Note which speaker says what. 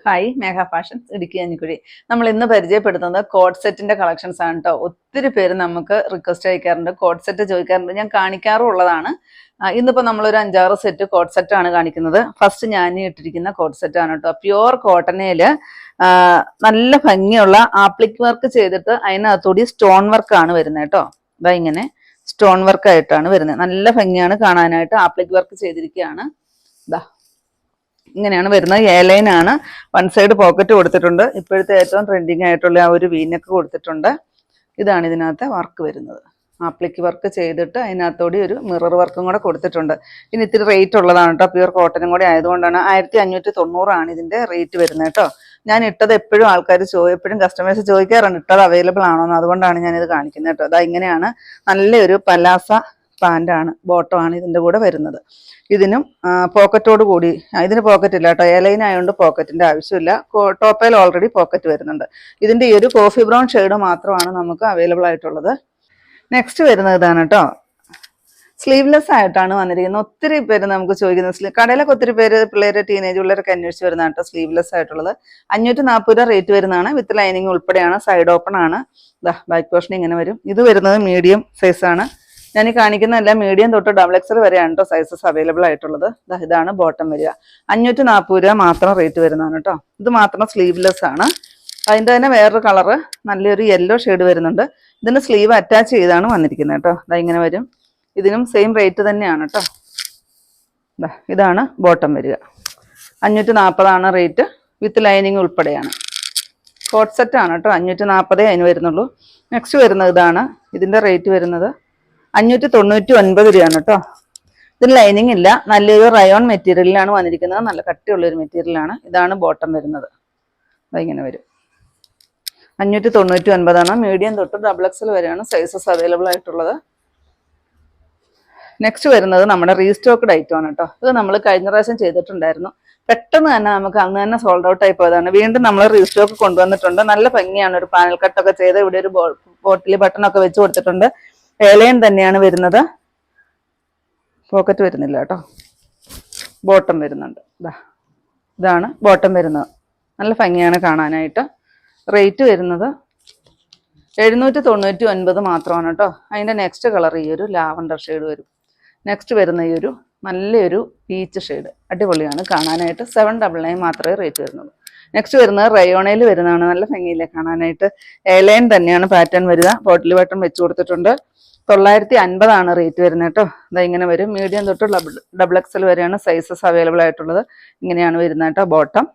Speaker 1: Hi മേഘ fashions Idukki അഞ്ഞിക്കുഴി. നമ്മൾ ഇന്ന് പരിചയപ്പെടുത്തുന്നത് കോഡ് സെറ്റിന്റെ കളക്ഷൻസ് ആണ് കേട്ടോ. ഒത്തിരി പേര് നമുക്ക് റിക്വസ്റ്റ് അയക്കാറുണ്ട്, കോഡ് സെറ്റ് ചോദിക്കാറുണ്ട്, ഞാൻ കാണിക്കാറും ഉള്ളതാണ്. ഇന്നിപ്പോൾ നമ്മളൊരു 5-6 സെറ്റ് കോഡ് സെറ്റ് ആണ് കാണിക്കുന്നത്. ഫസ്റ്റ് ഞാൻ ഇട്ടിരിക്കുന്ന കോഡ് സെറ്റ് ആണ് കേട്ടോ. പ്യുവർ കോട്ടണില് നല്ല ഭംഗിയുള്ള ആപ്ലിക് വർക്ക് ചെയ്തിട്ട് അതിനകത്തൂടി സ്റ്റോൺ വർക്ക് ആണ് വരുന്നത് കേട്ടോ. ഇതാ ഇങ്ങനെ സ്റ്റോൺ വർക്ക് ആയിട്ടാണ് വരുന്നത്. നല്ല ഭംഗിയാണ് കാണാനായിട്ട്. ആപ്ലിക് വർക്ക് ചെയ്തിരിക്കുകയാണ്. ഇതാ ഇങ്ങനെയാണ് വരുന്നത്. എയർലൈൻ ആണ്. വൺ സൈഡ് പോക്കറ്റ് കൊടുത്തിട്ടുണ്ട്. ഇപ്പോഴത്തെ ഏറ്റവും ട്രെൻഡിങ് ആയിട്ടുള്ള ആ ഒരു വീനക്ക് കൊടുത്തിട്ടുണ്ട്. ഇതാണ് ഇതിനകത്തെ വർക്ക് വരുന്നത്. ആപ്ലിക്ക് വർക്ക് ചെയ്തിട്ട് അതിനകത്തോടെ ഒരു മിറർ വർക്കും കൂടെ കൊടുത്തിട്ടുണ്ട്. ഇനി ഇത്തിരി റേറ്റ് ഉള്ളതാണ് കേട്ടോ. പ്യുവർ കോട്ടനും കൂടെ ആയതുകൊണ്ടാണ് 1590 ഇതിന്റെ റേറ്റ് വരുന്നത് കേട്ടോ. ഞാൻ ഇട്ടത് എപ്പോഴും ആൾക്കാർ എപ്പോഴും കസ്റ്റമേഴ്സ് ചോദിക്കാറുണ്ട് ഇട്ടത് അവൈലബിൾ ആണോന്ന്. അതുകൊണ്ടാണ് ഞാനിത് കാണിക്കുന്നത് കേട്ടോ. അതാ ഇങ്ങനെയാണ്. നല്ലൊരു പലാസ പാൻ്റാണ്, ബോട്ടമാണ് ഇതിൻ്റെ കൂടെ വരുന്നത്. ഇതിനും പോക്കറ്റോട് കൂടി, ഇതിന് പോക്കറ്റ് ഇല്ല കേട്ടോ. എയർലൈൻ ആയതുകൊണ്ട് പോക്കറ്റിന്റെ ആവശ്യമില്ല. ടോപ്പയിൽ ഓൾറെഡി പോക്കറ്റ് വരുന്നുണ്ട്. ഇതിന്റെ ഈ ഒരു കോഫി ബ്രൗൺ ഷെയ്ഡ് മാത്രമാണ് നമുക്ക് അവൈലബിൾ ആയിട്ടുള്ളത്. നെക്സ്റ്റ് വരുന്നത് ഇതാണ് കേട്ടോ. സ്ലീവ്ലെസ് ആയിട്ടാണ് വന്നിരിക്കുന്നത്. ഒത്തിരി പേര് നമുക്ക് ചോദിക്കുന്നത്, കടയിലൊക്കെ ഒത്തിരി പേര് പിള്ളേര് ടീനേജ് പിള്ളേരൊക്കെ അന്വേഷിച്ച് വരുന്നതാണ് കേട്ടോ. സ്ലീവ്ലെസ് ആയിട്ടുള്ളത് 540 റേറ്റ് വരുന്നതാണ്. വിത്ത് ലൈനിങ് ഉൾപ്പെടെയാണ്. സൈഡ് ഓപ്പൺ ആണ്. ബാക്ക് പോർഷൻ ഇങ്ങനെ വരും. ഇത് വരുന്നത് മീഡിയം സൈസ് ആണ്. ഞാൻ ഈ കാണിക്കുന്ന എല്ലാം മീഡിയം തൊട്ട് XXL വരെയാണ് കേട്ടോ സൈസസ് അവൈലബിൾ ആയിട്ടുള്ളത്. ഇതാണ് ബോട്ടം വരിക. 540 മാത്രം റേറ്റ് വരുന്നതാണ് കേട്ടോ. ഇത് മാത്രം സ്ലീവ്ലെസ് ആണ്. അതിൻ്റെ തന്നെ വേറൊരു കളറ് നല്ലൊരു യെല്ലോ ഷെയ്ഡ് വരുന്നുണ്ട്. ഇതിന് സ്ലീവ് അറ്റാച്ച് ചെയ്താണ് വന്നിരിക്കുന്നത് കേട്ടോ. ഇങ്ങനെ വരും. ഇതിനും സെയിം റേറ്റ് തന്നെയാണ് കേട്ടോ. ഇതാണ് ബോട്ടം വരിക. 540 റേറ്റ്. വിത്ത് ലൈനിങ് ഉൾപ്പെടെയാണ്. കോട്ട് സെറ്റ് ആണ് കേട്ടോ. 540 അതിന് വരുന്നുള്ളൂ. നെക്സ്റ്റ് വരുന്നത് ഇതാണ്. ഇതിൻ്റെ റേറ്റ് വരുന്നത് 599 രൂപയാണ് കേട്ടോ. ഇതിന് ലൈനിങ് ഇല്ല. നല്ലൊരു റയോൺ മെറ്റീരിയലിലാണ് വന്നിരിക്കുന്നത്. നല്ല കട്ടിയുള്ളൊരു മെറ്റീരിയലാണ്. ഇതാണ് ബോട്ടം വരുന്നത്. ഇങ്ങനെ വരും. 599 മീഡിയം തൊട്ട് XXL വരെയാണ് സൈസസ് അവൈലബിൾ ആയിട്ടുള്ളത്. നെക്സ്റ്റ് വരുന്നത് നമ്മുടെ റീസ്റ്റോക്ക്ഡ് ഐറ്റം ആണ് കേട്ടോ. ഇത് നമ്മൾ കഴിഞ്ഞ പ്രാവശ്യം ചെയ്തിട്ടുണ്ടായിരുന്നു. പെട്ടെന്ന് തന്നെ നമുക്ക് അന്ന് തന്നെ സോൾഡ് ഔട്ട് ആയി പോയതാണ്. വീണ്ടും നമ്മൾ റീസ്റ്റോക്ക് കൊണ്ടുവന്നിട്ടുണ്ട്. നല്ല ഭംഗിയാണ്. ഒരു പാനൽ കട്ടൊക്കെ ചെയ്ത് ഇവിടെ ഒരു ബോട്ടിൽ ബട്ടണൊക്കെ വെച്ച് കൊടുത്തിട്ടുണ്ട്. എയർലൈൻ തന്നെയാണ് വരുന്നത്. പോക്കറ്റ് വരുന്നില്ല കേട്ടോ. ബോട്ടം വരുന്നുണ്ട്. ഇതാണ് ബോട്ടം വരുന്നത്. നല്ല ഭംഗിയാണ് കാണാനായിട്ട്. റേറ്റ് വരുന്നത് 799 മാത്രമാണ് കേട്ടോ. അതിൻ്റെ നെക്സ്റ്റ് കളർ ഈ ഒരു ലാവണ്ടർ ഷെയ്ഡ് വരും. നെക്സ്റ്റ് വരുന്ന ഈ ഒരു നല്ലൊരു പീച്ച് ഷെയ്ഡ് അടിപൊളിയാണ് കാണാനായിട്ട്. 799 മാത്രമേ റേറ്റ് വരുന്നുള്ളൂ. നെക്സ്റ്റ് വരുന്നത് റയോണയിൽ വരുന്നതാണ്. നല്ല ഭംഗിയില്ലേ കാണാനായിട്ട്. എയർലൈൻ തന്നെയാണ് പാറ്റേൺ വരിക. ബോട്ടിൽ ബട്ടൺ വെച്ച് കൊടുത്തിട്ടുണ്ട്. 950 റേറ്റ് വരുന്നത് കേട്ടോ. ഇങ്ങനെ വരും. മീഡിയം തൊട്ട് XXL വരെയാണ് സൈസസ് അവൈലബിൾ ആയിട്ടുള്ളത്. ഇങ്ങനെയാണ് വരുന്നത് കേട്ടോ ബോട്ടം.